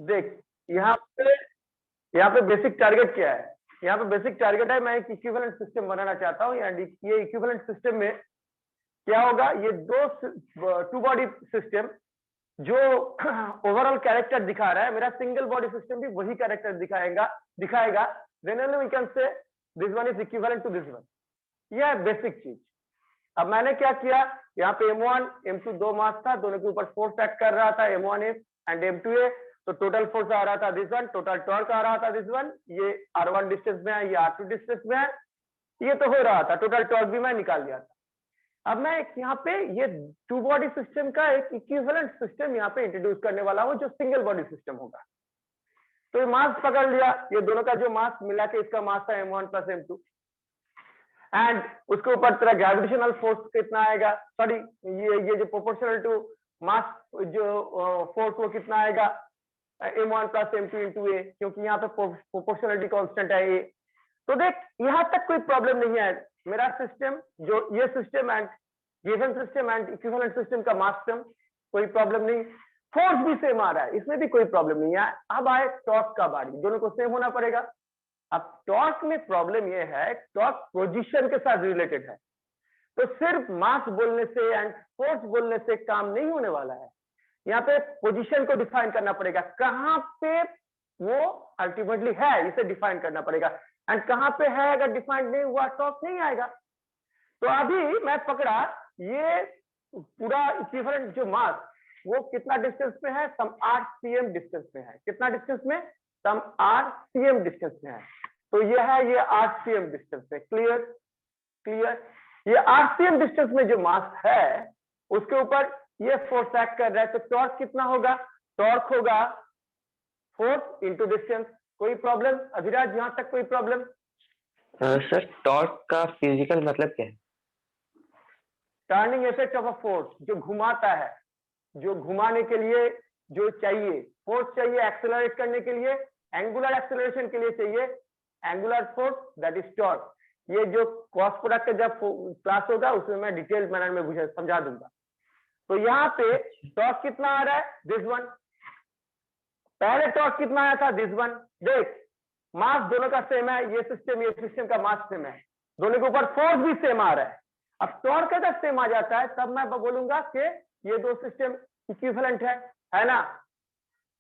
देख यहाँ पे बेसिक टारगेट क्या है? यहाँ पे बेसिक टारगेट है, मैं एक इक्विवेलेंट सिस्टम बनाना चाहता हूँ। ये इक्विवेलेंट सिस्टम में क्या होगा, ये टू बॉडी सिस्टम जो ओवरऑल कैरेक्टर दिखा रहा है, मेरा सिंगल बॉडी सिस्टम भी वही कैरेक्टर दिखाएगा। Then only we can say this one is equivalent to this one. यह है बेसिक चीज। अब मैंने क्या किया, यहाँ पे M1 M2 दो मास था, दोनों के ऊपर फोर्स एक्ट कर रहा था, M1A एंड M2A। तो टोटल फोर्स आ रहा था दिस वन, टोटल टॉर्क आ रहा था दिस वन। ये R1 डिस्टेंस में है, ये R2 डिस्टेंस में है। ये तो हो रहा था, टोटल टॉर्क भी मैं निकाल लिया था। अब मैं यहाँ पे ये टू बॉडी सिस्टम का एक इक्विवेलेंट सिस्टम यहाँ पे इंट्रोड्यूस करने वाला हूँ, जो सिंगल बॉडी सिस्टम होगा। तो ये मास पकड़ लिया, ये दोनों का जो मास मिला के इसका मास था M1 प्लस M2, एंड उसके ऊपर तेरा ग्रेविटेशनल फोर्स कितना आएगा, सॉरी ये जो प्रोपोर्शनल टू मास जो फोर्स वो कितना आएगा, M1 प्लस M2 इंटू ए, क्योंकि यहाँ पे प्रोपोर्शनलिटी कांस्टेंट है ए। तो देख यहाँ तक कोई प्रॉब्लम नहीं है। मेरा सिस्टम जो ये system and given system and equivalent system का मास सम, कोई प्रॉब्लम नहीं। फोर्स भी सेम आ रहा है, इसमें भी कोई प्रॉब्लम नहीं है। अब आए टॉर्क का बारी, दोनों को सेम होना पड़ेगा। अब टॉर्क में प्रॉब्लम ये है, टॉर्क पोजीशन के साथ रिलेटेड है, तो सिर्फ मास बोलने से एंड फोर्स बोलने से काम नहीं होने वाला है। यहाँ पे पोजीशन को डिफाइन करना पड़ेगा, कहाँ पे वो अल्टीमेटली है इसे डिफाइन करना पड़ेगा, एंड कहाँ पे है अगर डिफाइन नहीं हुआ टॉर्क नहीं आएगा। तो अभी मैं पकड़ा ये पूरा इक्विवेलेंट जो मास वो कितना डिस्टेंस पे है, सम r cm डिस्टेंस में है। कितना डिस्टेंस में, सम r cm डिस्टेंस में है। तो ये है ये r cm डिस्टेंस पे। क्लियर। ये r cm डिस्टेंस में जो मास है उसके ऊपर ये फोर्स एक्ट कर रहा है। तो टॉर्क कितना होगा, टॉर्क होगा फोर्स इंटू डिस्टेंस। कोई प्रॉब्लम अभिराज, यहाँ तक कोई प्रॉब्लम? सर टॉर्क का फिजिकल मतलब क्या है? Turning effect of a force, जो घुमाता है, जो घुमाने के लिए जो चाहिए फोर्स चाहिए, एक्सेलरेट करने के लिए, एंगुलर एक्सेलरेशन के लिए चाहिए angular force, that is torque. ये जो क्रॉस प्रोडक्ट का जब क्लास होगा उसमें मैं डिटेल मैनर में समझा दूंगा। तो यहाँ पे टॉर्क कितना आ रहा है, दिस वन। पहले टॉर्क कितना आया था, दिस वन। देख मास दोनों का सेम है, ये सिस्टम का मास सेम है, दोनों के ऊपर फोर्स भी सेम आ रहा है। अब टॉर्क अगर सेम आ जाता है तब मैं बोलूंगा कि ये दो सिस्टम इक्विवेलेंट है ना,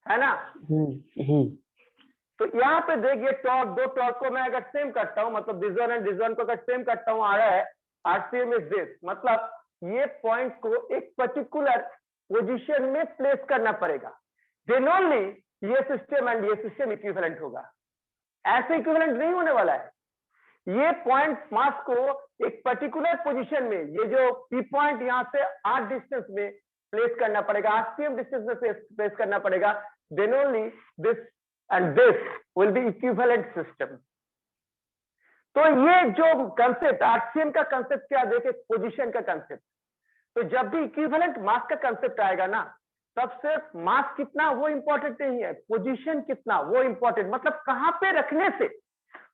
है ना। तो यहाँ पे देख ये टॉर्क, दो टॉर्क को मैं अगर सेम करता हूँ, मतलब this one and this one को अगर सेम करता हूँ, आ रहा है RCM इज दिस, मतलब ये पॉइंट को एक पर्टिकुलर पोजीशन में प्लेस करना पड़ेगा, देन ओनली ये सिस्टम एंड ये सिस्टम इक्विवेलेंट होगा। ऐसे इक्विवेलेंट नहीं होने वाला है। ये पॉइंट मास को एक पर्टिकुलर पोजीशन में, ये जो पी पॉइंट यहाँ से r डिस्टेंस में प्लेस करना पड़ेगा, RCM डिस्टेंस में प्लेस करना पड़ेगा, then only this and this will be equivalent system. तो ये जो कंसेप्ट RCM का कंसेप्ट क्या, देखे पोजीशन का कंसेप्ट। तो जब भी इक्विवेलेंट मास का कंसेप्ट आएगा ना, तब सिर्फ मास कितना वो इंपॉर्टेंट नहीं है, पोजीशन कितना वो इंपॉर्टेंट, मतलब कहां पे रखने से,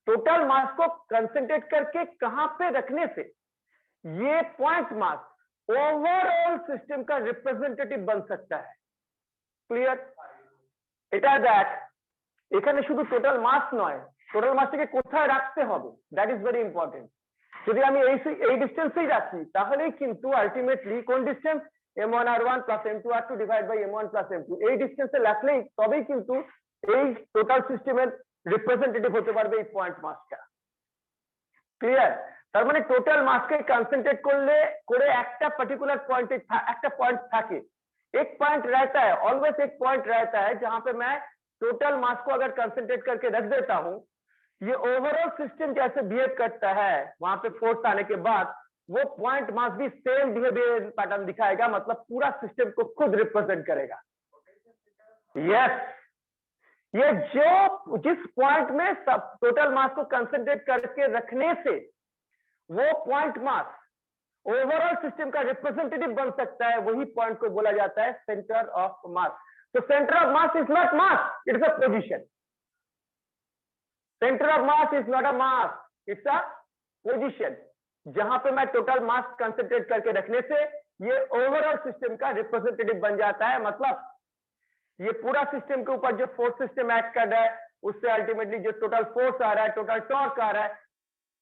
टोटल मास को कंसेंट्रेट करके कहां पे रखने से ये पॉइंट मास ओवरऑल सिस्टम का रिप्रेजेंटेटिव बन सकता है। क्लियर? এটা দেখ এখানে শুধু টোটাল মাস নয়, টোটাল মাসটাকে কোথায় রাখতে হবে, দ্যাট ইজ ভেরি ইম্পর্টেন্ট। যদি আমি এই ডিসটেন্সেই রাখি তাহলেই কিন্তু আলটিমেটলি কোন distance, M1 R1 plus M2 R2 divide by M1 plus M2, এই ডিসটেন্সে রাখলেই তবেই কিন্তু এই টোটাল সিস্টেমের রিপ্রেজেন্টেটিভ হতে পারবে এই পয়েন্ট মাসটা। ক্লিয়ার? তার মানে টোটাল মাসকে কনসেন্ট্রেট করলে করে একটা পার্টিকুলার পয়েন্টে একটা পয়েंट থাকে, एक पॉइंट रहता है, ऑलवेज एक पॉइंट रहता है जहां पे मैं टोटल मास को अगर कंसंट्रेट करके रख देता हूं, ये ओवरऑल सिस्टम जैसे बिहेव करता है वहां पे फोर्स आने के बाद, वो पॉइंट मास भी सेम बिहेवियर पैटर्न दिखाएगा, मतलब पूरा सिस्टम को खुद रिप्रेजेंट करेगा। यस, ये जो जिस पॉइंट में सब टोटल मास को कंसंट्रेट करके रखने से वो पॉइंट मास ओवरऑल सिस्टम का रिप्रेजेंटेटिव बन सकता है, वही पॉइंट को बोला जाता है सेंटर ऑफ मास। तो centre of mass is not mass, it's a position. Centre of mass is not a mass, it's a position, जहां पे मैं टोटल मास कंसंट्रेट करके रखने से ये ओवरऑल सिस्टम का रिप्रेजेंटेटिव बन जाता है। मतलब ये पूरा सिस्टम के ऊपर जो फोर्स सिस्टम एक्ट कर रहा है उससे अल्टीमेटली जो टोटल फोर्स आ रहा है, टोटल टॉर्क आ रहा है,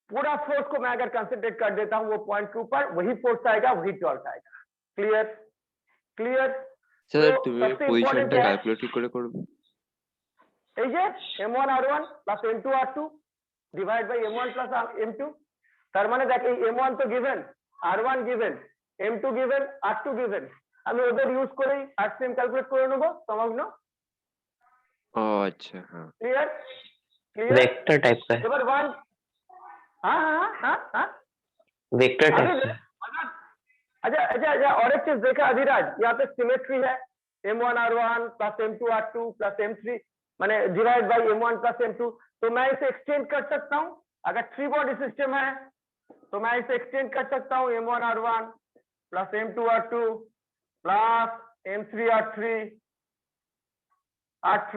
पूरा फोर्स को मैं अगर कंसंट्रेट कर देता हूं वो पॉइंट के ऊपर, वही फोर्स आएगा, वही टॉर्क आएगा। क्लियर? क्लियर? স্যার तो তুমি सबसे इंपॉर्टेंट পজিশনটা है ক্যালকুলেট কি করে করবে? এই যে m1 r1 plus m2 r2 divide by m1 plus m2, তার মানে দেখ এই m1 তো given, r1 given, m2 given, r2 given, আমি ওদের ইউজ করেই rcm ক্যালকুলেট করে নেব সমগ্র। ও আচ্ছা, হ্যাঁ। क्लियर? क्लियर? वेक्टर टाइप का है, नंबर 1। हाँ हाँ हाँ हाँ वेक्टर अभी टाइप का है। अच्छा अच्छा अच्छा, और एक चीज देखा अधिराज, यहाँ पे सिमेट्री है, m1 r1 plus m2 r2 plus m3 माने divide by m1 plus m2, तो मैं इसे एक्सटेंड कर सकता हूँ। अगर 3 बॉडी सिस्टम है तो मैं इसे एक्सटेंड कर सकता हूँ m1 r1 plus m2 r2 plus m3 r3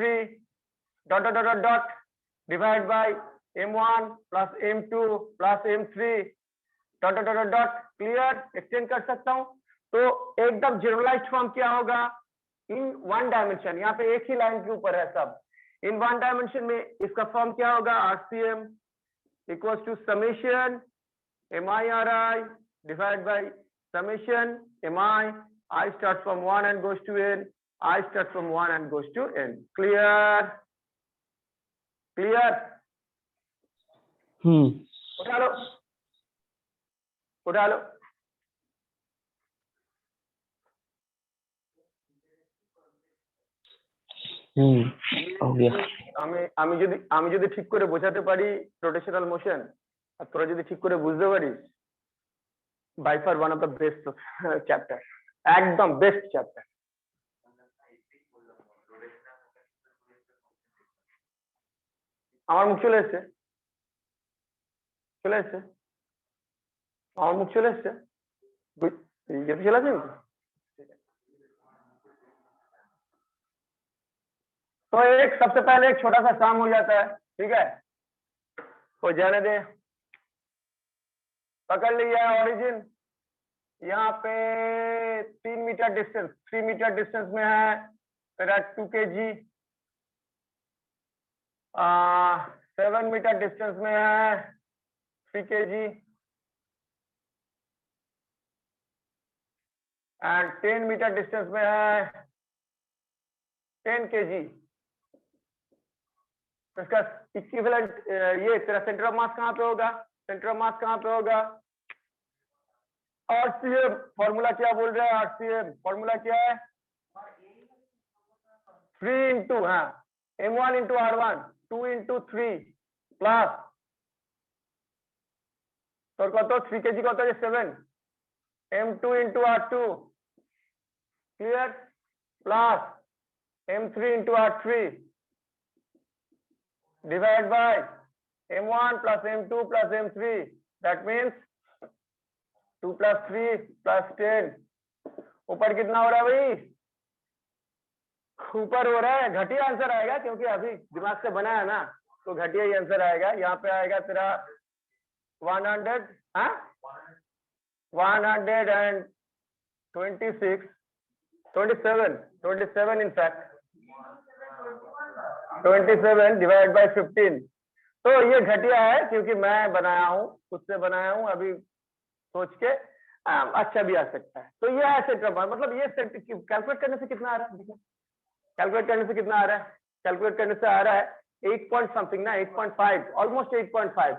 dot dot dot dot dot divide by m1 plus m2 plus m3 dot dot dot dot dot। Clear? Extend कर सकता हूं। तो एकदम जनरलाइज्ड फॉर्म क्या होगा इन वन डायमेंशन, यहाँ पे एक ही लाइन के ऊपर है सब, इन वन डायमेंशन में इसका फॉर्म क्या होगा, RCM equals to summation MI/RI divide by summation MI, I starts from 1 and goes to n, I starts from 1 and goes to n। Clear? Clear? उठा लो, उठा लो। हो गया। আমি যদি ঠিক করে বোঝাতে পারি রোটেশনাল মোশন, আর তোরা যদি ঠিক করে বুঝতে পারিস, by far one of the best chapter, একদম বেস্ট চ্যাপ্টার। আমার মুখ চলে এসছে, চলে এসছে, আমার মুখ চলে এসছে, যেতে চলে আসে নাকি? तो एक सबसे पहले एक छोटा सा काम हो जाता है, ठीक है, तो जाने दे। पकड़ लिया ओरिजिन, यहाँ पे 3 मीटर डिस्टेंस, 3 मीटर डिस्टेंस में है मेरा 2 kg, 7 मीटर डिस्टेंस में है 3 kg एंड 10 मीटर डिस्टेंस में है 10 kg। इसका इक्विवेलेंट ये तेरा सेंटर ऑफ मास कहाँ पे होगा, सेंटर ऑफ मास कहाँ पे होगा, आरसीएम। फॉर्मूला क्या बोल रहा है, आरसीएम फॉर्मूला क्या है, 3 इंटू, हाँ, m1 into r1, 2 into 3 plus तो कत 3 kg कत 7, m2 into r2 clear, plus m3 into r3 divide by m1 plus m2 plus m3, that means 2 plus 3 plus 10। ऊपर कितना हो रहा है भाई, ऊपर हो रहा है, घटिया आंसर आएगा क्योंकि अभी दिमाग से बना है ना, तो घटिया ही आंसर आएगा। यहाँ पे आएगा तेरा 100, हाँ 126, 27 in fact, 27 डिवाइड बाय 15। तो ये घटिया है क्योंकि मैं बनाया हूँ, खुद से बनाया हूँ, अभी सोच के अच्छा भी आ सकता है। तो ये है सेंटर, मतलब ये कैलकुलेट करने से कितना आ रहा है, कैलकुलेट करने से कितना आ रहा है, कैलकुलेट करने से आ रहा है 8 पॉइंट समथिंग ना, 8.5, ऑलमोस्ट 8.5,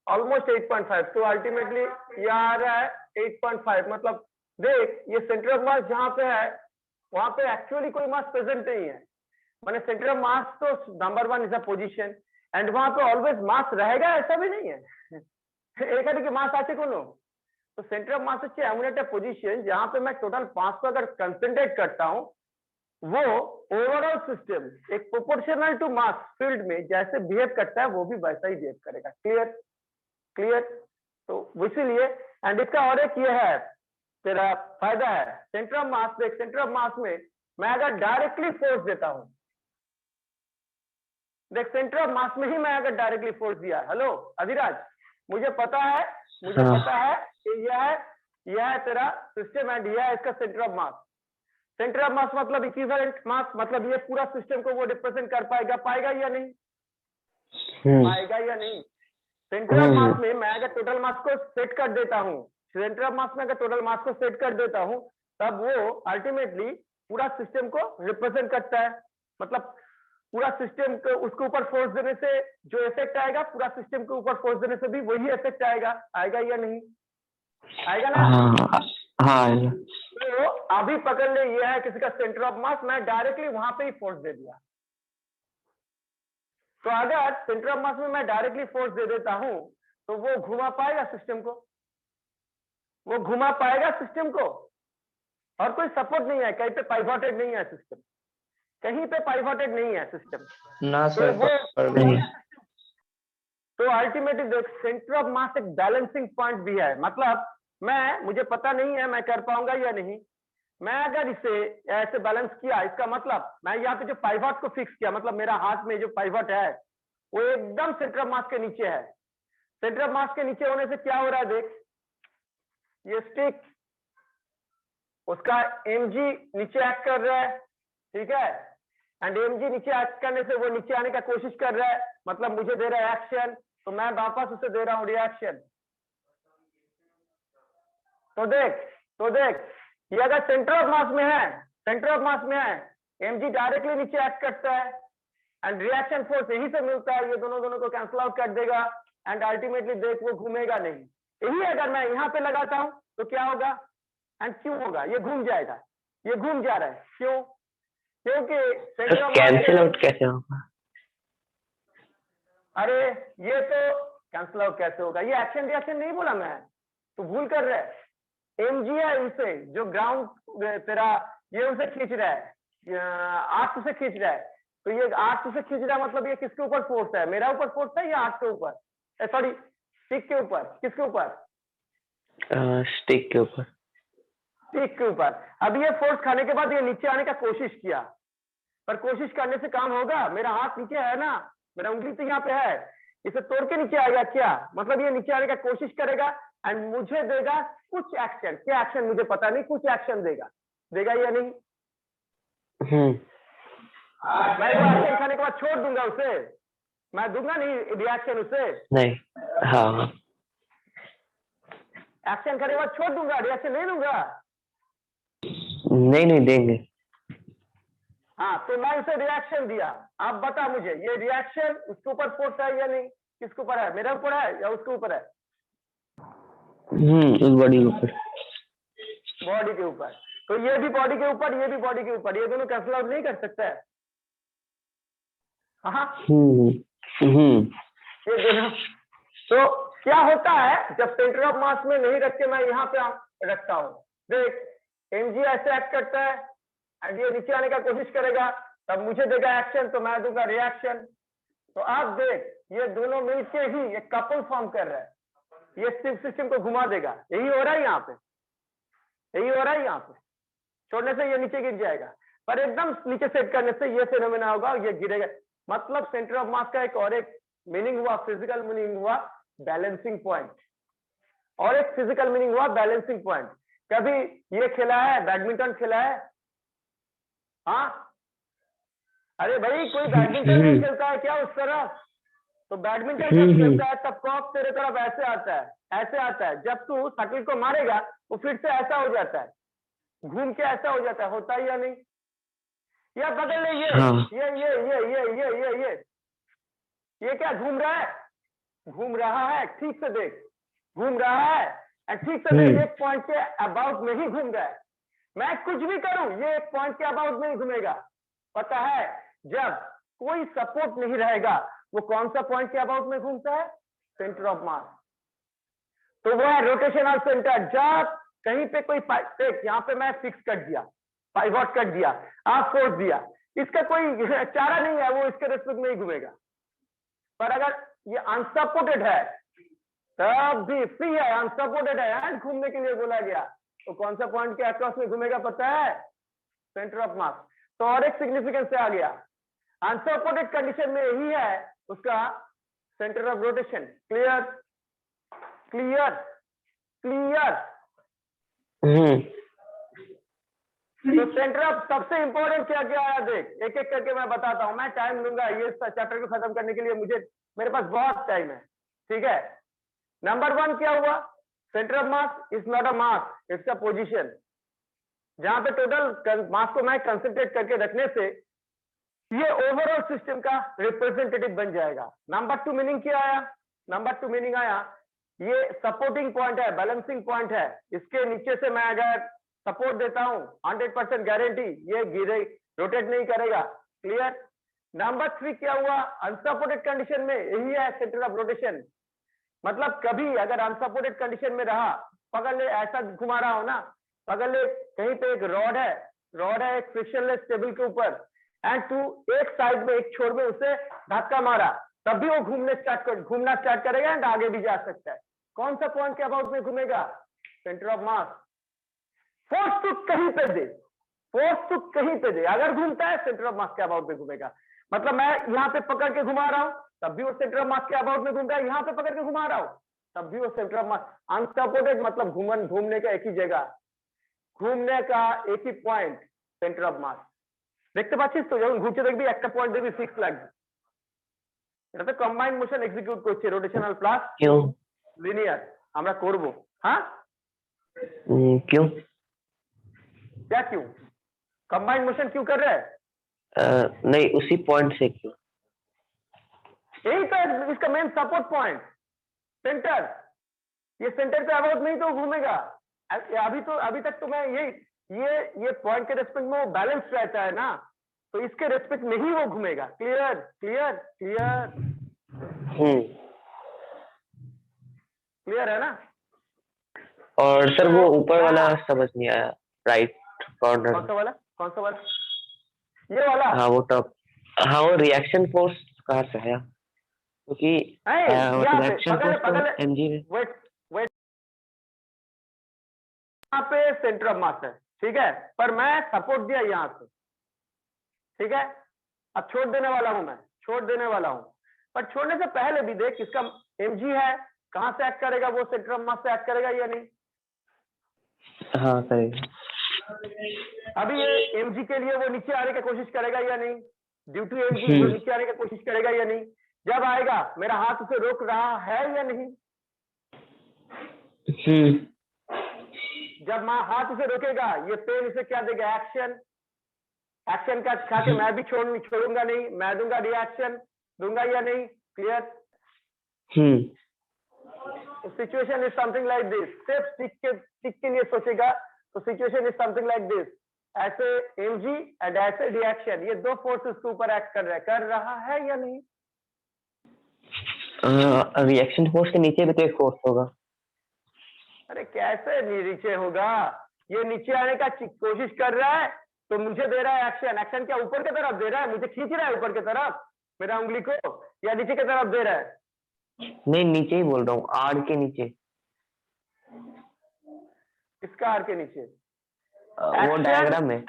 ऑलमोस्ट 8.5। तो अल्टीमेटली ये आ रहा है 8.5। मतलब देख ये सेंटर ऑफ मास जहाँ पे है वहां पे एक्चुअली कोई मास प्रेजेंट नहीं है, माने सेंटर ऑफ मास तो number 1 is a position and वहां पे ऑलवेज मास रहेगा ऐसा भी नहीं है एक है कि मास आचे कोनो, तो सेंटर ऑफ मास হচ্ছে এমন একটা পজিশন जहां पे मैं टोटल मास को अगर कंसंट्रेट करता हूं, वो ओवरऑल सिस्टम एक प्रोपोर्शनल टू मास फील्ड में जैसे बिहेव करता है वो भी वैसा ही बिहेव करेगा। क्लियर? क्लियर? तो इसीलिए एंड इसका और एक ये है तेरा फायदा है, सेंटर ऑफ मास, देख सेंटर ऑफ मास में मैं अगर डायरेक्टली फोर्स देता हूं, देख सेंटर ऑफ मास में ही मैं अगर डायरेक्टली फोर्स दिया, हेलो अधिराज, मुझे पता है कि यह है तेरा सिस्टम एंड यह है इसका centre of mass. Centre of मास मतलब इक्विवेलेंट मास, मतलब ये पूरा सिस्टम को वो रिप्रेजेंट कर पाएगा या नहीं, पाएगा या नहीं। सेंटर ऑफ मास में मैं अगर टोटल मास को सेट कर देता हूँ, सेंटर ऑफ मास में अगर टोटल मास को सेट कर देता हूँ, तब वो अल्टीमेटली पूरा सिस्टम को रिप्रेजेंट करता है। मतलब पूरा सिस्टम को उसके ऊपर फोर्स देने से जो इफेक्ट आएगा, पूरा सिस्टम के ऊपर फोर्स देने से भी वही इफेक्ट आएगा या नहीं, आएगा ना। हाँ तो अभी पकड़ ले, ये है किसी का सेंटर ऑफ मास, मैं डायरेक्टली वहां पे ही फोर्स दे दिया। तो अगर सेंटर ऑफ मास में मैं डायरेक्टली फोर्स दे देता हूं, तो वो घुमा पाएगा सिस्टम को, वो घुमा पाएगा सिस्टम को, और कोई सपोर्ट नहीं है, कहीं पे पाइवोटेड नहीं है सिस्टम, कहीं पे पाइवोटेड नहीं है सिस्टम ना तो सर, वो नहीं। तो अल्टीमेटली देख, सेंटर ऑफ मास एक बैलेंसिंग पॉइंट भी है। मतलब मुझे पता नहीं है मैं कर पाऊंगा या नहीं, मैं अगर इसे ऐसे बैलेंस किया, इसका मतलब मैं यहाँ पे जो पाइवोट को फिक्स किया, मतलब मेरा हाथ में जो पाइवोट है वो एकदम सेंटर ऑफ मास के नीचे है। सेंटर ऑफ मास के नीचे होने से क्या हो रहा है, देख, ये स्टिक उसका mg नीचे एक्ट कर रहा है, ठीक है, एंड mg नीचे एक्ट करने से वो नीचे आने का कोशिश कर रहा है, मतलब मुझे दे रहा है एक्शन, तो मैं वापस उसे दे रहा हूं रिएक्शन। तो देख ये अगर सेंटर ऑफ मास में है, सेंटर ऑफ मास में है, mg डायरेक्टली नीचे एक्ट करता है एंड रिएक्शन फोर्स यही से मिलता है, ये दोनों को कैंसिल आउट कर देगा एंड अल्टीमेटली देख वो घूमेगा नहीं। यही अगर मैं यहाँ पे लगाता हूं तो क्या होगा एंड क्यों होगा, ये घूम जाएगा, ये घूम जा रहा है, क्यों, क्योंकि centre of mass cancel out कैसे होगा? अरे ये तो कैंसिल आउट कैसे होगा, ये एक्शन रिएक्शन नहीं बोला मैं, तो भूल कर रहा है। mg है उनसे जो ग्राउंड तेरा ये उनसे खींच रहा है, आर्क से खींच रहा है, तो ये आर्क से खींच रहा है, मतलब ये किसके ऊपर फोर्स है, मेरा ऊपर फोर्स है या आर्क के ऊपर, सॉरी स्टिक के ऊपर, किसके ऊपर, स्टिक के ऊपर, स्टिक के ऊपर। अब ये फोर्स खाने के बाद ये नीचे आने का कोशिश किया, पर कोशिश करने से काम होगा, मेरा हाथ नीचे है ना, मेरा उंगली तो यहाँ पे है, इसे तोड़ के नीचे आएगा क्या, मतलब ये नीचे आने का कोशिश करेगा एंड मुझे देगा कुछ एक्शन, क्या एक्शन मुझे पता नहीं, कुछ एक्शन देगा या नहीं। मैं एक्शन खाने के बाद छोड़ दूंगा उसे, मैं दूंगा नहीं रिएक्शन उसे, नहीं, हाँ, एक्शन खाने के बाद छोड़ दूंगा, रिएक्शन नहीं दूंगा, नहीं देंगे। हाँ, तो मैं उसे रिएक्शन दिया, आप बता मुझे ये रिएक्शन उसके ऊपर फोर्स है या नहीं, किसके ऊपर है, मेरे ऊपर है या उसके ऊपर है, उस बॉडी के ऊपर, बॉडी के ऊपर। तो ये भी बॉडी के ऊपर, ये भी बॉडी के ऊपर, ये दोनों कैंसिल आउट नहीं कर सकता है। हाँ, ये दोनों। तो क्या होता है जब सेंटर ऑफ मास में नहीं रख के मैं यहाँ पे रखता हूँ, देख mg ऐसे एक्ट करता है एंड ये नीचे आने का कोशिश करेगा, तब मुझे देगा एक्शन, तो मैं दूंगा रिएक्शन। तो आप देख ये दोनों मिलके ही एक कपल फॉर्म कर रहा है, ये सिस्टम को घुमा देगा, यही हो रहा है यहाँ पे, यही हो रहा है यहाँ पे, छोड़ने से ये नीचे गिर जाएगा, पर एकदम नीचे सेट करने से ये फिनोमेना होगा, ये गिरेगा। मतलब सेंटर ऑफ मास का एक और एक मीनिंग हुआ, फिजिकल मीनिंग हुआ बैलेंसिंग पॉइंट, और एक फिजिकल मीनिंग हुआ बैलेंसिंग पॉइंट। कभी ये खेला है, बैडमिंटन खेला है, हाँ, अरे भाई कोई बैडमिंटन नहीं खेलता है क्या उस तरह, तो बैडमिंटन जब खेलता है तब कॉक तेरे तरफ ऐसे आता है, ऐसे आता है, जब तू शटल को मारेगा वो फिर से ऐसा हो जाता है, घूम के ऐसा हो जाता है, होता है या नहीं, या बदल ले ये क्या घूम रहा है, घूम रहा है, ठीक से देख, घूम रहा है, ठीक से देख, एक पॉइंट के अबाउट में ही घूम रहा है, मैं कुछ भी करूं ये एक पॉइंट के अबाउट में ही घूमेगा। पता है जब कोई सपोर्ट नहीं रहेगा वो कौन सा पॉइंट के अबाउट में घूमता है, सेंटर ऑफ मास, तो वो है रोटेशनल सेंटर। जब कहीं पे कोई यहाँ पे मैं फिक्स कर दिया, पाइवोट कर दिया, आप फोर्स दिया, इसका कोई चारा नहीं है, वो इसके रेस्पेक्ट में ही घूमेगा। पर अगर ये अनसपोर्टेड है तब भी फ्री है, अनसपोर्टेड है, घूमने के लिए बोला गया, तो कौन सा पॉइंट के अक्रॉस में घूमेगा पता है, सेंटर ऑफ मास। तो और एक सिग्निफिकेंस से आ गया, अनसपोर्टेड कंडीशन में यही है उसका centre of rotation. Clear clear clear तो सेंटर ऑफ सबसे इंपॉर्टेंट क्या क्या आया देख, एक एक करके मैं बताता हूँ, मैं टाइम लूंगा ये चैप्टर को खत्म करने के लिए, मेरे पास बहुत टाइम है, ठीक है। नंबर 1 क्या हुआ, centre of mass is not a mass, it's a position, जहां पे टोटल मास को मैं कंसंट्रेट करके रखने से ये ओवरऑल सिस्टम का रिप्रेजेंटेटिव बन जाएगा। नंबर 2 मीनिंग क्या आया, नंबर 2 मीनिंग आया ये सपोर्टिंग पॉइंट है, बैलेंसिंग पॉइंट है, इसके नीचे से मैं अगर सपोर्ट देता हूं 100% गारंटी ये गिरे रोटेट नहीं करेगा, क्लियर। नंबर 3 क्या हुआ, अनसपोर्टेड कंडीशन में यही है सेंटर ऑफ रोटेशन, मतलब कभी अगर अनसपोर्टेड कंडीशन में रहा, पकड़ ले ऐसा घुमा रहा हो ना, पकड़ ले कहीं पे एक रॉड है एक फ्रिक्शनलेस टेबल के ऊपर, एंड तू एक साइड में एक छोर में उसे धक्का मारा, तब भी वो घूमना स्टार्ट करेगा एंड आगे भी जा सकता है। कौन सा पॉइंट के अबाउट में घूमेगा, सेंटर ऑफ मास। फोर्स टू कहीं पे दे, फोर्स टू कहीं पे दे, अगर घूमता है सेंटर ऑफ मास के अबाउट में घूमेगा, मतलब मैं यहाँ पे पकड़ के घुमा रहा हूं तब भी वो सेंटर ऑफ मास के अबाउट में घूमता है, यहाँ पे पकड़ के घुमा रहा हूं तब भी वो सेंटर ऑफ मास। अनसपोर्टेड मतलब घूमने का एक ही जगह, घूमने का एक ही पॉइंट, सेंटर ऑफ मास। দেখতে পাচ্ছিস তো, যখন ঘুরতে দেখবি একটা পয়েন্ট দেখবি ফিক্স লাগবে, এটা তো কম্বাইন্ড মোশন এক্সিকিউট করছে, রোটেশনাল প্লাস क्यों? লিনিয়ার আমরা করব। हाँ क्यों? क्या क्यों, कंबाइंड मोशन क्यों कर रहा है, नहीं, उसी पॉइंट से क्यों? यही तो है इसका मेन सपोर्ट पॉइंट, सेंटर, ये सेंटर पे अबाउट नहीं तो घूमेगा। अभी तक तो मैं ये पॉइंट के रेस्पेक्ट में वो बैलेंस रहता है ना, तो इसके रेस्पेक्ट में ही वो घूमेगा। क्लियर क्लियर क्लियर क्लियर है ना। और सर वो ऊपर वाला समझ नहीं आया, राइट कॉर्नर। कौन सा वाला, कौन सा वाला, ये वाला। हाँ वो टॉप, हाँ वो रिएक्शन फोर्स कहाँ से आया, क्योंकि यहाँ पे रिएक्शन पकड़ फोर्स ले, तो एमजी में। वेट यहाँ पे सेंटर ऑफ मास है, ठीक है, पर मैं सपोर्ट दिया यहाँ से, ठीक है। अब छोड़ देने वाला हूं मैं, छोड़ देने वाला हूं, पर छोड़ने से पहले भी देख इसका एमजी है, कहां से एक्ट करेगा, वो सेंटर ऑफ मास से एक्ट करेगा या नहीं। हाँ करेगा। अभी ये एमजी के लिए वो नीचे आने की कोशिश करेगा या नहीं, ड्यू टू एमजी वो नीचे आने की कोशिश करेगा या नहीं, जब आएगा मेरा हाथ उसे रोक रहा है या नहीं। जब मैं हाथ उसे रोकेगा ये पेन इसे क्या देगा, एक्शन, एक्शन का खा के मैं भी छोड़ूंगा नहीं, मैं दूंगा रिएक्शन, दूंगा या नहीं, clear. Situation is something like this, सिर्फ टिक के लिए सोचेगा तो situation is something like this, ऐसे एमजी एंड ऐसे रिएक्शन, ये दो फोर्सेस के ऊपर एक्ट कर रहा है या नहीं। रिएक्शन फोर्स के नीचे भी तो एक फोर्स होगा। अरे कैसे नीचे होगा, ये नीचे आने का कोशिश कर रहा है तो मुझे दे रहा है एक्शन, एक्शन क्या ऊपर की तरफ दे रहा है, मुझे खींच रहा है ऊपर की तरफ मेरा उंगली को, या नीचे की तरफ दे रहा है। नहीं नीचे ही बोल रहा हूँ, आड़ के नीचे। इसका आड़ के नीचे, वो डायग्राम में।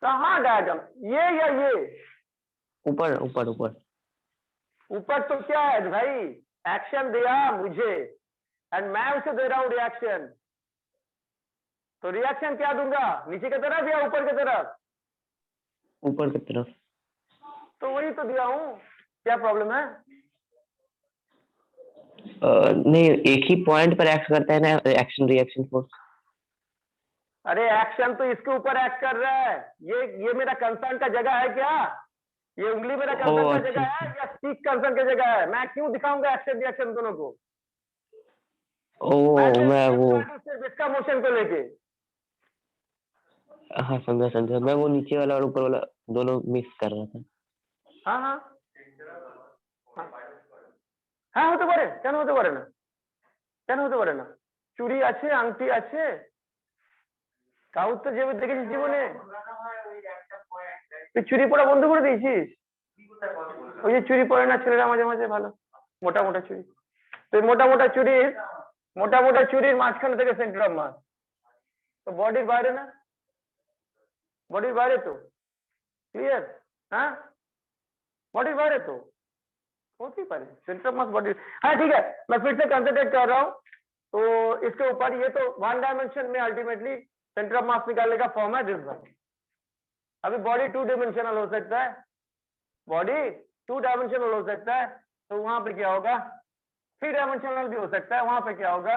कहाँ डायग्राम, ये या ये, ऊपर ऊपर ऊपर ऊपर तो क्या है भाई, एक्शन दिया मुझे एंड मैं उसे दे रहा हूं रिएक्शन, तो रिएक्शन क्या दूंगा, नीचे की तरफ या ऊपर की तरफ, ऊपर की तरफ। तो वही तो दिया हूं, क्या प्रॉब्लम है। नहीं एक ही पॉइंट पर एक्ट करता है ना एक्शन रिएक्शन फोर्स। अरे एक्शन तो इसके ऊपर एक्ट कर रहा है, ये मेरा कंसर्न का जगह है क्या, ये उंगली मेरा कंसर्न का जगह है या स्टिक कंसर्न की जगह है, मैं क्यों दिखाऊंगा एक्शन रिएक्शन दोनों को। मैं वो सिर्फ इसका मोशन को लेके। हाँ समझा, मैं वो नीचे वाला और ऊपर वाला दोनों मिक्स कर रहा था। हाँ हाँ हाँ হতে পারে, কেন হতে পারে না, কেন হতে পারে না, চুড়ি আছে আংটি আছে, কাউ তো যে দেখেছিস জীবনে, তুই চুড়ি পরা বন্ধ করে দিয়েছিস, ওই যে চুড়ি পরে না ছেলেরা মাঝে মাঝে ভালো মোটা মোটা চুড়ি, তুই মোটা মোটা চুড়ির মাঝখানে থেকে সেন্টার অফ মাস, তো বডির বাইরে না, বডির বাইরে তো, ক্লিयर, हाँ बॉडी बाहर है तो होती पारे सेंटर ऑफ मास बॉडी। हाँ ठीक है, मैं फिर से कंसंट्रेट कर रहा हूँ, तो इसके ऊपर ये तो वन डायमेंशन में अल्टीमेटली सेंटर ऑफ मास निकालने का फॉर्म है दिस वन। अभी बॉडी 2 डायमेंशनल हो सकता है, बॉडी 2 डायमेंशनल हो सकता है, तो वहां पे क्या होगा, 3 डायमेंशनल भी हो सकता है, वहां पे क्या होगा,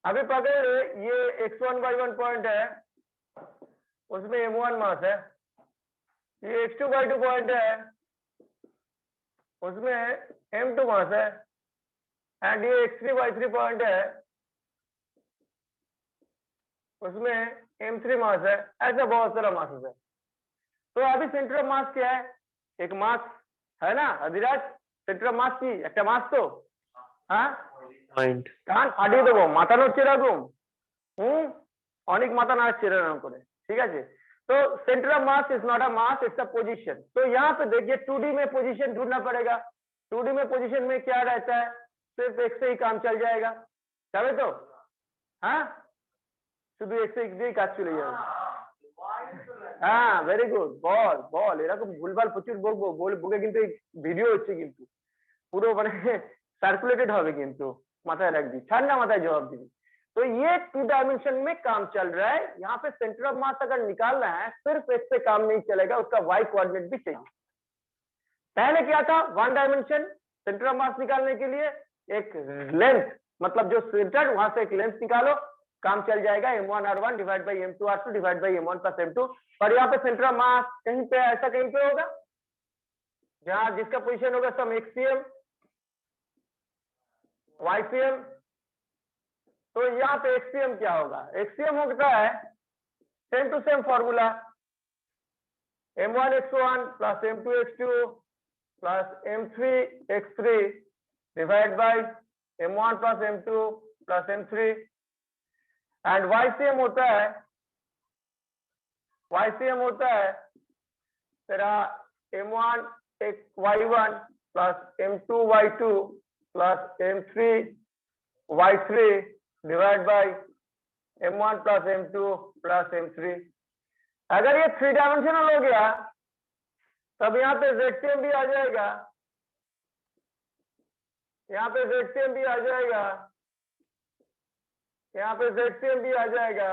अभी पकड़ ये x1/1 पॉइंट है, उसमें m1 मास है, ये x2/2 पॉइंट है, उसमें m2 मास है, एंड ये x3/3 पॉइंट है, उसमें m3 मास है। ऐसा बहुत सारा मास है। तो अभी सेंटर ऑफ मास क्या है, एक मास है ना अधिराज, सेंटर ऑफ मास की একটা মাস তো, হ্যাঁ পয়েন্ট কান ফাটিয়ে দেবো, মাথা নড়ছে এরকম, অনেক মাথা নাড়ছে এরকম করে, ঠিক আছে। तो centre of mass is not a mass, it's a position. तो यहाँ पे देखिए 2D में पोजीशन ढूंढना पड़ेगा। 2D में पोजीशन में क्या रहता है, सिर्फ एक से ही काम चल जाएगा, चले तो हाँ, শুধু এক से एक দিয়ে কাজ চলে যাবে। হ্যাঁ ভেরি গুড, বল বল, এরকম ভুলভাল প্রচুর বকবো, বকে কিন্তু এই ভিডিও হচ্ছে কিন্তু পুরো মানে সার্কুলেটেড হবে কিন্তু, মাথায় রাখবি, ছাড় না মাথায় जवाब দিবি। तो ये 2 डायमेंशन में काम चल रहा है। यहाँ पे सेंटर ऑफ मास अगर निकालना है सिर्फ एक से काम नहीं चलेगा, उसका वाई कोऑर्डिनेट भी चाहिए। पहले क्या था, 1 डायमेंशन, सेंटर ऑफ मास निकालने के लिए एक लेंथ, मतलब जो सेंटर वहां से एक लेंथ निकालो, काम चल जाएगा, m1r1 divide by m2r2 divide by m1 plus m2। पर यहाँ पे सेंटर ऑफ मास कहीं पे ऐसा कहीं पे होगा जहां जिसका पोजीशन होगा सम xcm ycm। तो यहाँ पे xcm क्या होगा, xcm होता है same to same formula, m1x1 plus m2x2 plus m3x3 divide by m1 plus m2 plus m3। And ycm होता है तेरा m1 y1 plus m2 y2 plus m3 y3 divide by m1 plus m2 plus m3। अगर ये 3 dimensional हो गया तब यहाँ पे zcm भी आ जाएगा, यहाँ पे zcm भी आ जाएगा, यहाँ पे zcm भी आ जाएगा।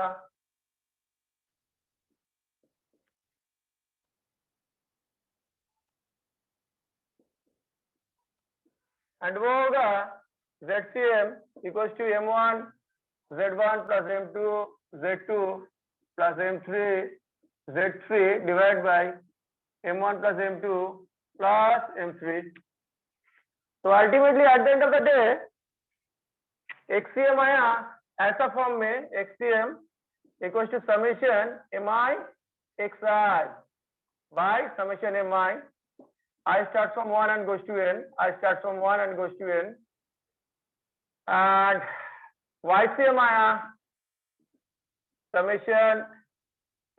एंड वो होगा zcm equals to m1 z1 plus m2 z2 plus m3 z3 divide by m1 plus m2 plus m3। तो ultimately at the end of the day xcm आया ऐसा फॉर्म में, xcm equals to summation mi xi by summation mi। I start from 1 and goes to n. I start from 1 and goes to n. And ycm आया summation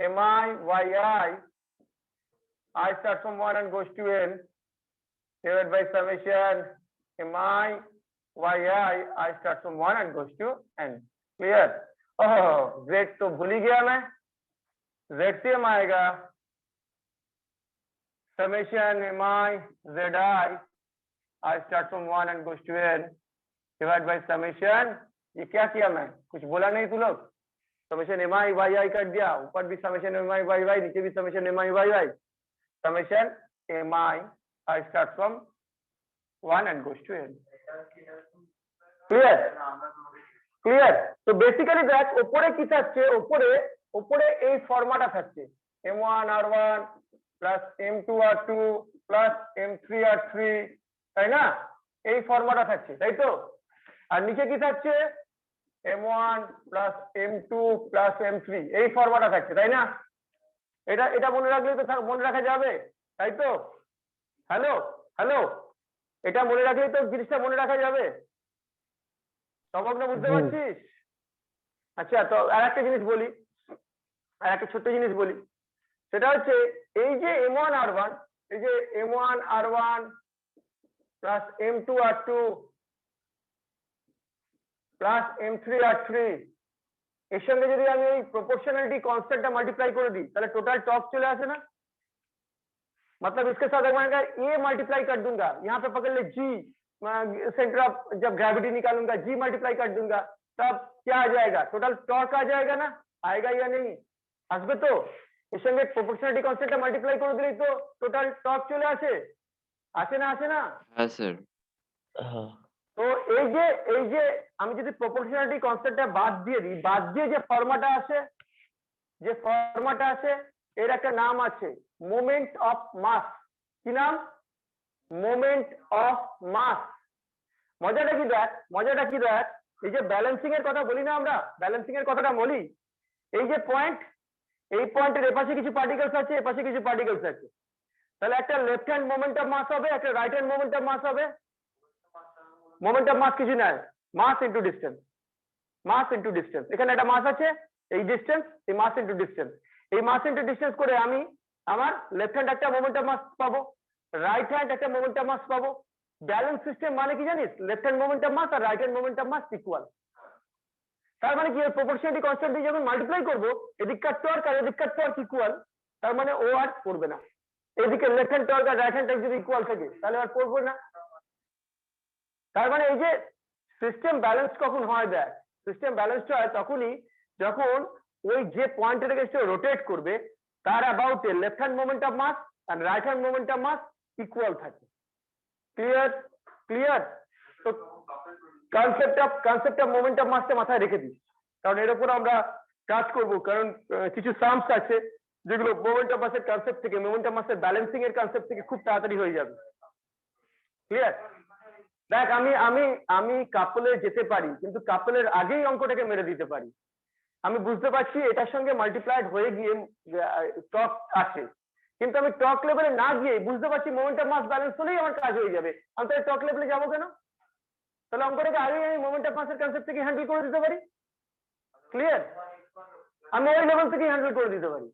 mi yi। I start from 1 and goes to n divided by summation mi yi। I start from 1 and goes to n। Clear? Oh, z तो भूल ही गया मैं, zcm आएगा summation mi zi। I start from 1 and goes to n divided by summation, ये क्या किया मैं, कुछ बोला नहीं तू लोग, summation mi yi कर दिया, ऊपर भी summation mi yi, नीचे भी summation mi yi, summation mi I start from 1 and goes to n। Clear? Clear? তো বেসিক্যালি দেখ উপরে কি থাকছে, উপরে এই ফরম্যাটটা থাকছে m1r1 plus m2r2 plus m3r3, তাই না, এই ফর্মুলাটা থাকছে, তাই তো। আর নিচে কি থাকছে m1 plus m2 plus m3, এই ফর্মুলাটা থাকছে, তাই না। এটা মনে রাখলে তো মনে রাখা যাবে, তাই তো। হ্যালো হ্যালো, এটা মনে রাখলেই তো জিনিসটা মনে রাখা যাবে, সম্ভব না, বুঝতে পারছিস। আচ্ছা, তো আর একটা জিনিস বলি, আর একটা ছোট্ট জিনিস বলি, সেটা হচ্ছে এই যে m1r1, এই যে m1r1 plus m2r2 plus m3r3, এর সঙ্গে যদি আমি এই প্রপোর্শনালিটি কনস্ট্যান্টটা মাল্টিপ্লাই করে দিই তাহলে টোটাল টর্ক চলে আসে না। मतलब इसके साथ अगर मैं ए मल्टीप्लाई कर दूंगा, यहाँ पे पकड़ ले जी, सेंटर ऑफ जब ग्रेविटी निकालूंगा जी मल्टीप्लाई कर दूंगा, तब क्या आ जाएगा, टोटल टॉर्क आ जाएगा ना, आएगा या नहीं? আসবে তো? এর সঙ্গে প্রপোর্শনালিটি কনস্ট্যান্টটা মাল্টিপ্লাই করে দিলেই তো টোটাল টর্ক চলে আসে, আসে না আসে না? हाँ सर। हाँ তো এই যে আমি যদি প্রপোর্শনালিটি কনস্ট্যান্টটা বাদ দিয়ে দিই, বাদ দিয়ে যে ফর্মাটা আসে, এর একটা নাম আছে মোমেন্ট অফ মাস। কি নাম? Moment of mass. মজাটা কি দেখ, এই যে ব্যালেন্সিং এর কথা বলি না আমরা, ব্যালেন্সিং এর কথাটা বলি, এই যে পয়েন্ট, এই পয়েন্টের এপাশে কিছু পার্টিকেলস আছে, এপাশে কিছু পার্টিকেলস আছে, তাহলে একটা left hand moment of mass হবে, একটা right hand moment of mass হবে। মোমেন্ট অফ মাস কিছু নয়, mass into distance, mass into distance. এখানে একটা মাস আছে, এই ডিসটেন্স, এই মাস ইনটু ডিসটেন্স, এই মাস ইনটু ডিসটেন্স করে আমি আমার লেফট হ্যান্ড একটা মোমেন্ট অফ মাস পাবো, রাইট হ্যান্ড একটা মোমেন্ট অফ মাস পাবো। ব্যালেন্স সিস্টেম মানে কি জানিস? Left hand moment of mass আর right hand moment of mass equal. তার মানে কি, প্রপোর্শনালিটি কনস্ট্যান্ট দিয়ে যখন মাল্টিপ্লাই করব, এদিককার টর্ক আর এদিককার টর্ক ইকুয়াল, তার মানে ও আর পড়বে না। এদিকে লেফট হ্যান্ড টর্ক আর রাইট হ্যান্ড টর্ক যদি ইকুয়াল থাকে তাহলে আর পড়বে না। তার মানে এই যে সিস্টেম ব্যালেন্স কখন হয়, দেখ সিস্টেম ব্যালেন্সড হয় তখনই যখন ওই যে পয়েন্টের এগেইনস্টে রোটেট করবে তার অ্যাবাউটে left hand moment of mass আর right hand moment of mass equal থাকে। ক্লিয়ার? তো কনসেপ্ট অফ মোমেন্ট অফ মাসটা মাথায় রেখে দিস, কারণ এর উপর আমরা কাজ করব, কারণ কিছু সামস আছে যেগুলো মোমেন্ট অফ মাসের কনসেপ্ট থেকে, মোমেন্ট অফ মাসের ব্যালেন্সিং এর কনসেপ্ট থেকে খুব তাড়াতাড়ি হয়ে যাবে। ক্লিয়ার? দেখ আমি কাপলে যেতে পারি, কিন্তু কাপলের আগেই অঙ্কটাকে মেরে দিতে পারি। আমি বুঝতে পারছি এটার সঙ্গে মাল্টিপ্লাইড হয়ে গিয়ে টর্ক আসে, কিন্তু আমি টর্ক লেভেলে না গিয়ে বুঝতে পারছি মোমেন্ট অফ মাস ব্যালেন্স হলেই আমার কাজ হয়ে যাবে। আমি তাহলে টর্ক লেভেলে যাবো কেন? তাহলে অঙ্কটাকে আগেই আমি মোমেন্ট অফ মাসের কনসেপ্ট থেকে হ্যান্ডেল করে দিতে পারি। ক্লিয়ার? আমি ওই লেভেল থেকে হ্যান্ডেল করে দিতে পারি,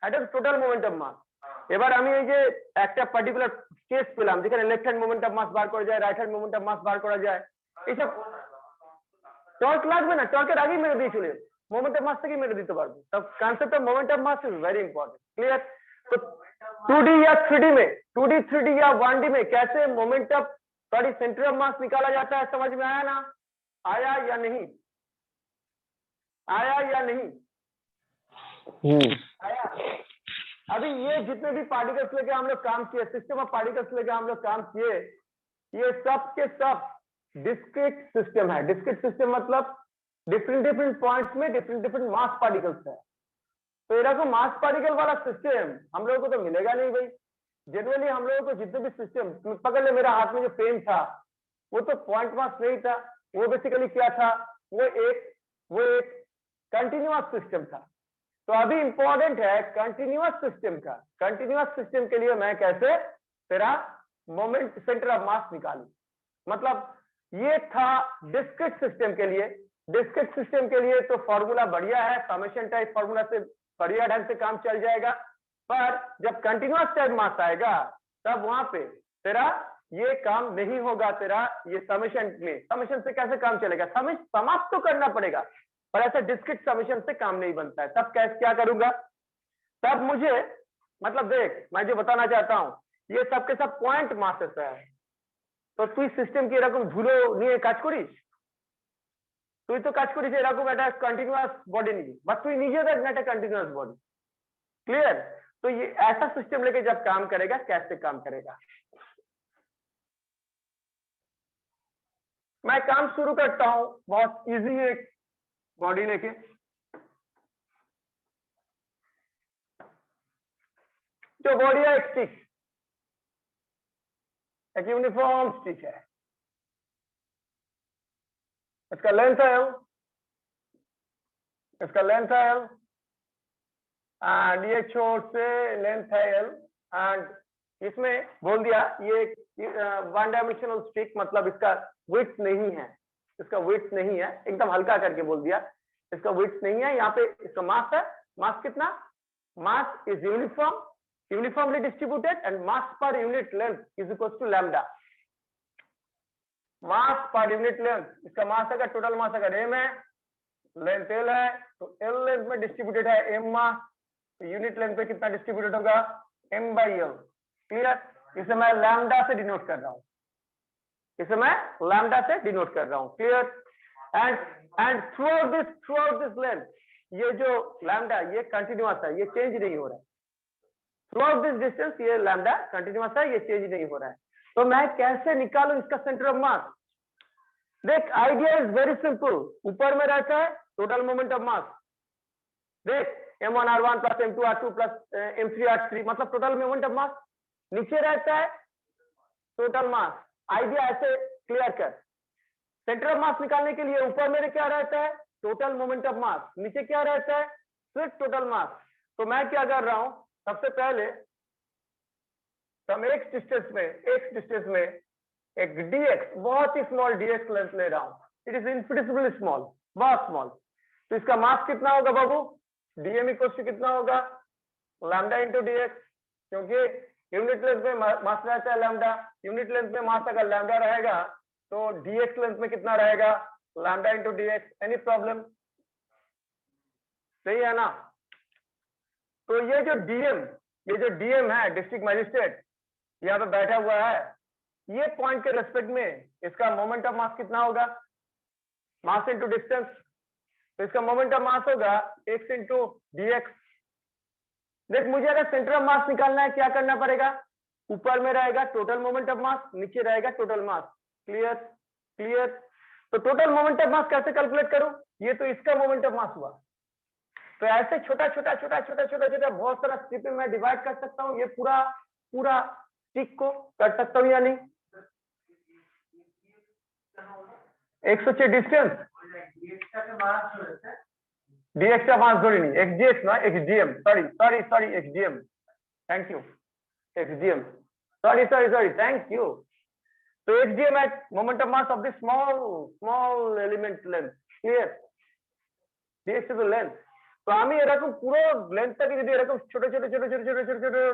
এটা টোটাল মোমেন্ট অফ মাস। এবার আমি এই যে একটা পার্টিকুলার কেস পেলাম যেখানে left hand moment of mass বার করা যায়, right hand moment of mass বার করা যায়, এইসব টর্ক লাগবে না, টর্কের আগেই মেরে দিয়ে চলে মোমেন্ট অফ মাস থেকেই মেরে দিতে পারবো। तो concept of moment of mass is very important. Clear? तो 2D या 3D में, 2D 3D या 1D में कैसे moment of sorry centre of मास निकाला जाता है, समझ में आया ना? आया या नहीं? आया या नहीं? आया? अभी ये जितने भी पार्टिकल्स लेके हम लोग काम किए, सिस्टम ऑफ पार्टिकल्स लेके हम लोग काम किए, ये सब के सब डिस्क्रीट सिस्टम है। डिस्क्रीट सिस्टम मतलब डिफरेंट पॉइंट्स में डिफरेंट मास पार्टिकल्स है। तो एरकम मास पार्टिकल वाला सिस्टम हम लोगों को तो मिलेगा नहीं भाई। जनरली हम लोगों को जितने भी सिस्टम, पकड़ ले मेरा हाथ में जो पेन था वो तो पॉइंट मास नहीं था, वो बेसिकली क्या था, वो एक कंटिन्यूअस सिस्टम था। तो अभी इंपॉर्टेंट है कंटिन्यूअस सिस्टम का। कंटिन्यूअस सिस्टम के लिए मैं कैसे तेरा मोमेंट सेंटर ऑफ मास निकालूं, मतलब ये था डिस्क्रीट सिस्टम के लिए। डिस्क्रीट सिस्टम के लिए तो फॉर्मूला बढ़िया है, समेशन टाइप फॉर्मूला से बढ़िया ढंग से काम चल जाएगा, पर जब कंटिन्यूअस टाइप मास आएगा तब वहां पे तेरा ये काम नहीं होगा। तेरा ये समेशन में, समेशन से कैसे काम चलेगा, समाप्त तो करना पड़ेगा, पर ऐसा डिस्क्रीट समेशन से काम नहीं बनता है। तब कैसे क्या करूंगा, तब मुझे मतलब देख मैं जो बताना चाहता हूं ये सब के सब पॉइंट मासेस है। তো তুই সিস্টেম কি এরকম ধুলো নিয়ে কাজ করিস? তুই তো কাজ করিস এরকম একটা কন্টিনিউয়াস বডি নিয়ে, বা তুই নিজে দেখ না একটা কন্টিনিউয়াस बॉडी। क्लियर? तो ये ऐसा सिस्टम लेके जब काम करेगा कैसे काम करेगा, मैं काम शुरू करता हूं बहुत इजी एक बॉडी लेके। जो बॉडी है एक स्टिक, एक यूनिफॉर्म स्टिक है, इसका लेंथ है L, इसका लेंथ है L एंड ये छोर से लेंथ है L एंड इसमें बोल दिया ये वन डायमेंशनल स्टिक, मतलब इसका विड्थ नहीं है, इसका विड्थ नहीं है, एकदम हल्का करके बोल दिया इसका विड्थ नहीं है। यहाँ पे इसका मास है, मास कितना, mass is uniformly distributed and mass per unit length is equal to lambda. Mass per unit length, इसका मास अगर टोटल मास अगर m है, लेंथ L है, तो L लेंथ में डिस्ट्रीब्यूटेड है m मास, तो यूनिट लेंथ पे कितना डिस्ट्रीब्यूटेड होगा m by l। क्लियर? इसे मैं लैम्डा से डिनोट कर रहा हूँ, इसे मैं लैम्डा से डिनोट कर रहा हूँ। Clear? And through this length, ये जो लैम्डा ये कंटिन्यूअस है, ये चेंज नहीं हो रहा है। थ्रू आउट दिस डिस्टेंस ये लैम्डा कंटिन्यूअस है, ये चेंज नहीं हो रहा है। तो मैं कैसे निकालूं इसका सेंटर ऑफ मास? देख, आइडिया इज वेरी सिंपल। ऊपर में रहता है टोटल मोमेंट ऑफ मास, देख m1r1 plus m2r2 plus m3r3 मतलब टोटल मोमेंट ऑफ मास। नीचे रहता है टोटल मास। आइडिया ऐसे क्लियर कर। सेंटर ऑफ मास निकालने के लिए ऊपर मेरे क्या रहता है? टोटल मोमेंट ऑफ मास। नीचे क्या रहता है? सिर्फ टोटल मास। तो मैं क्या कर रहा हूं, सबसे पहले हम x डिस्टेंस में एक dx, बहुत ही स्मॉल dx लेंथ ले रहा हूं। इट इज इनफिनिटेबली स्मॉल, बहुत स्मॉल। तो इसका मास कितना होगा बाबू? dm इक्वल टू कितना होगा? लैम्डा इंटू dx, क्योंकि यूनिट लेंथ में मास रहता है लैम्डा। यूनिट लेंथ में मास अगर लैम्डा रहेगा तो dx लेंथ में कितना रहेगा? Lambda into dx। Any problem? सही है ना? तो ये जो डीएम है, डिस्ट्रिक्ट मजिस्ट्रेट, यहाँ पे बैठा हुआ है, ये पॉइंट के रेस्पेक्ट में इसका मोमेंट ऑफ मास कितना होगा? Mass into distance. तो इसका मोमेंट ऑफ मास होगा x इंटू dx। देख, मुझे अगर सेंटर ऑफ मास निकालना है, क्या करना पड़ेगा? ऊपर में रहेगा टोटल मोमेंट ऑफ मास, नीचे रहेगा टोटल मास। क्लियर? क्लियर? तो टोटल मोमेंट ऑफ मास कैसे कैलकुलेट करूं? ये तो इसका मोमेंट ऑफ मास हुआ। तो ऐसे छोटा बहुत सारा स्ट्रिप में मैं डिवाइड कर सकता हूँ। ये पूरा स्टिक को कर सकता हूँ या नहीं? 106 डिस्टेंस, dx का मास जोड़ी नहीं, xdx ना, xdm, sorry xdm, thank you, xdm, sorry thank you. तो xdm at moment of mass of the small element length. Clear? dx is length. তো আমি এরকম পুরো লেন্থটাকে যদি এরকম ছোট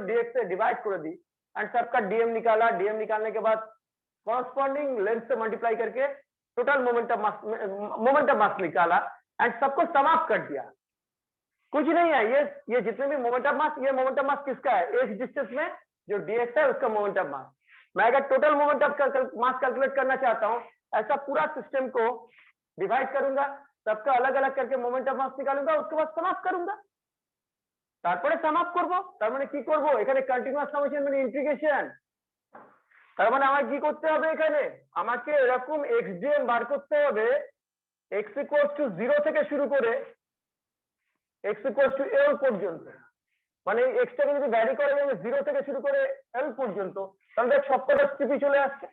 dx से डिवाइड कर दी एंड सबका dm निकाला, dm निकालने के बाद कॉरस्पॉन्डिंग लेंथ से मल्टीप्लाई करके टोटल मोमेंट ऑफ मास निकाला एंड सबको समाप्त कर दिया। कुछ नहीं है, ये जितने भी मोमेंट ऑफ मास, ये मोमेंट ऑफ मास किसका है? एक डिस्टेंस में जो dx है उसका मोमेंट ऑफ मास। मैं अगर total moment of mass calculate करना चाहता हूं, ऐसा पूरा सिस्टम को डिवाइड करूंगा, सबका अलग अलग करके मोमेंट ऑफ मास निकालूंगा, उसके बाद समाप्त करूंगा। তারপরে সমাপ্ত করব। তার মানে কি করব? এখানে কন্টিনিউয়াস সামেশন মানে ইন্টিগ্রেশন। তার মানে আমার কি করতে হবে? এখানে আমাকে এরকম xdm বার করতে হবে, x = 0 থেকে শুরু করে x = l পর্যন্ত। মানে x টাকে যদি ভ্যারি করে আমি 0 থেকে শুরু করে l পর্যন্ত, তাহলে সবকটা স্ট্রিপই চলে আসছে।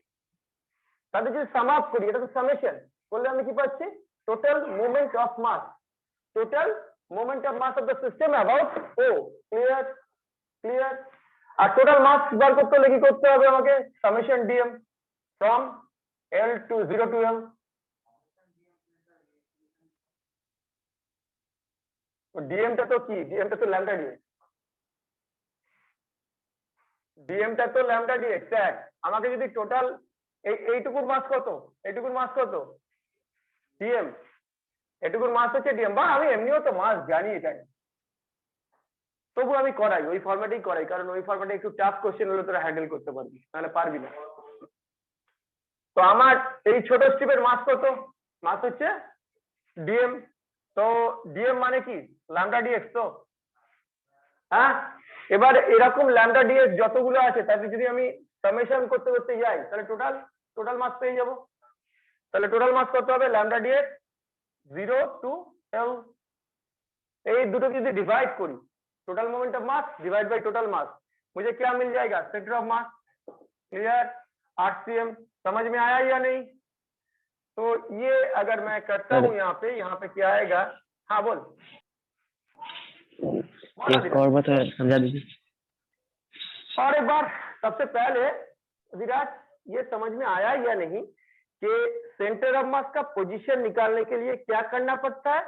তাহলে যদি সমাপ্ত করি, এটা তো সামেশন করলে আমি কি পাচ্ছি? total moment of mass, total moment of mass of the system about O। clear? R total mass বার করতে হলে কি করতে হবে আমাকে? summation dm from L to 0 to L। dm টা তো কি? dm টা তো lambda dx, dm টা তো lambda dx। দেখ, আমাকে যদি টোটাল এইটুকুর মাস কত? dm, এটুকুর মাস হচ্ছে dm। বা আমি এমনিও তো মাস জানি, এটা তবু আমি করাই, ওই ফরম্যাটেই করাই, কারণ ওই ফরম্যাটে একটু টাফ কোশ্চেন হলে তোরা হ্যান্ডেল করতে পারবি, নাহলে পারবি না। তো আমার এই ছোট স্ট্রিপের মাস কত? মাস হচ্ছে dm। তো dm মানে কি? Lambda dx। তো হ্যাঁ, এবার এরকম ল্যামডা dx যতগুলো আছে তাতে যদি আমি সামেশন করতে যাই, তাহলে টোটাল মাস পেয়ে যাব। তাহলে টোটাল মাস কত হবে? Lambda dx 0 to L। এই দুটো যদি डिवाइड करी, total moment of mass divide by total mass, मुझे क्या मिल जाएगा? Centre of mass. Clear? 8 cm। समझ में आया या नहीं? तो ये अगर मैं करता हूँ यहाँ पे क्या आएगा? हाँ बोल। एक और बता, समझा दीजिए। और एक बार सबसे पहले विराट, ये समझ में आया या नहीं कि सेंटर ऑफ मास का पोजीशन निकालने के लिए क्या करना पड़ता है?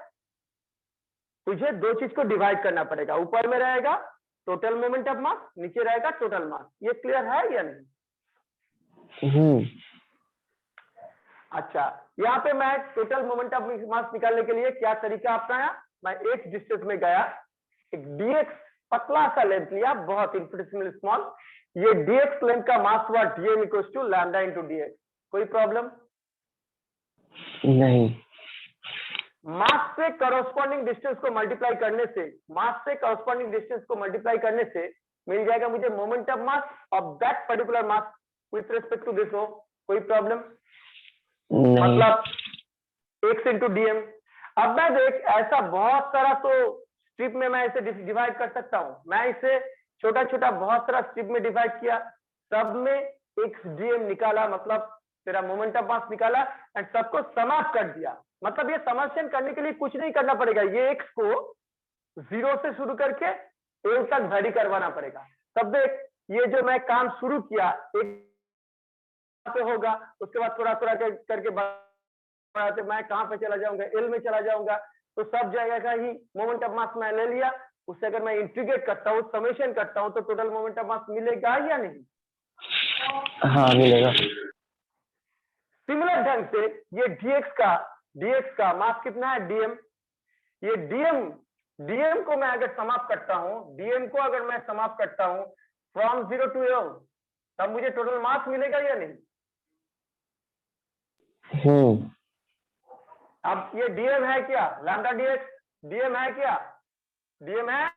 तुझे दो चीज को डिवाइड करना पड़ेगा। ऊपर में रहेगा टोटल मोमेंट ऑफ मास, नीचे रहेगा टोटल मास। ये क्लियर है या नहीं? अच्छा, यहाँ पे मैं टोटल मोमेंट ऑफ मास निकालने के लिए क्या तरीका अपनाया? मैं एक डिस्टेंस में गया, एक dx पतला सा लेंथ लिया, बहुत इनफिनिटेसिमल स्मॉल, ये dx लेंथ का मास हुआ dm equals to lambda into dx। कोई प्रॉब्लम? नहीं। मास से करस्पॉन्डिंग डिस्टेंस को मल्टीप्लाई करने से, मास से करस्पॉन्डिंग डिस्टेंस को मल्टीप्लाई करने से मिल जाएगा मुझे moment of mass of that particular mass with respect to this हो। कोई प्रॉब्लम? नहीं। मतलब x इंटू डीएम। अब मैं देख ऐसा बहुत सारा तो स्ट्रिप में मैं इसे डिवाइड कर सकता हूं, मैं इसे छोटा छोटा बहुत सारा स्ट्रिप में डिवाइड किया, सब में x डीएम निकाला, मतलब तेरा मोमेंट ऑफ मास निकाला एंड सबको समाप्त कर दिया। मतलब ये समस्या करने के लिए कुछ नहीं करना पड़ेगा, ये x को 0 से शुरू करके a तक वैरी करवाना पड़ेगा। तब देख ये जो मैं काम शुरू किया एक पे होगा, उसके बाद थोड़ा थोड़ा करके बढ़ाते मैं कहां पे चला जाऊंगा, एल में चला जाऊंगा, तो सब जगह का ही मोमेंट ऑफ मास मैं ले लिया, उससे अगर मैं इंटीग्रेट करता हूँ, समेशन करता हूँ, तो टोटल मोमेंट ऑफ मास मिलेगा या नहीं? हाँ मिलेगा। सिमिलर ढंग से ये dx का मास कितना है dm, ये dm को मैं अगर समाप्त करता हूं, dm को अगर मैं समाप्त करता हूं फ्रॉम 0 टू L, तब मुझे टोटल मास मिलेगा या नहीं? अब ये dm है क्या? लैम्डा dx dm है क्या? dm है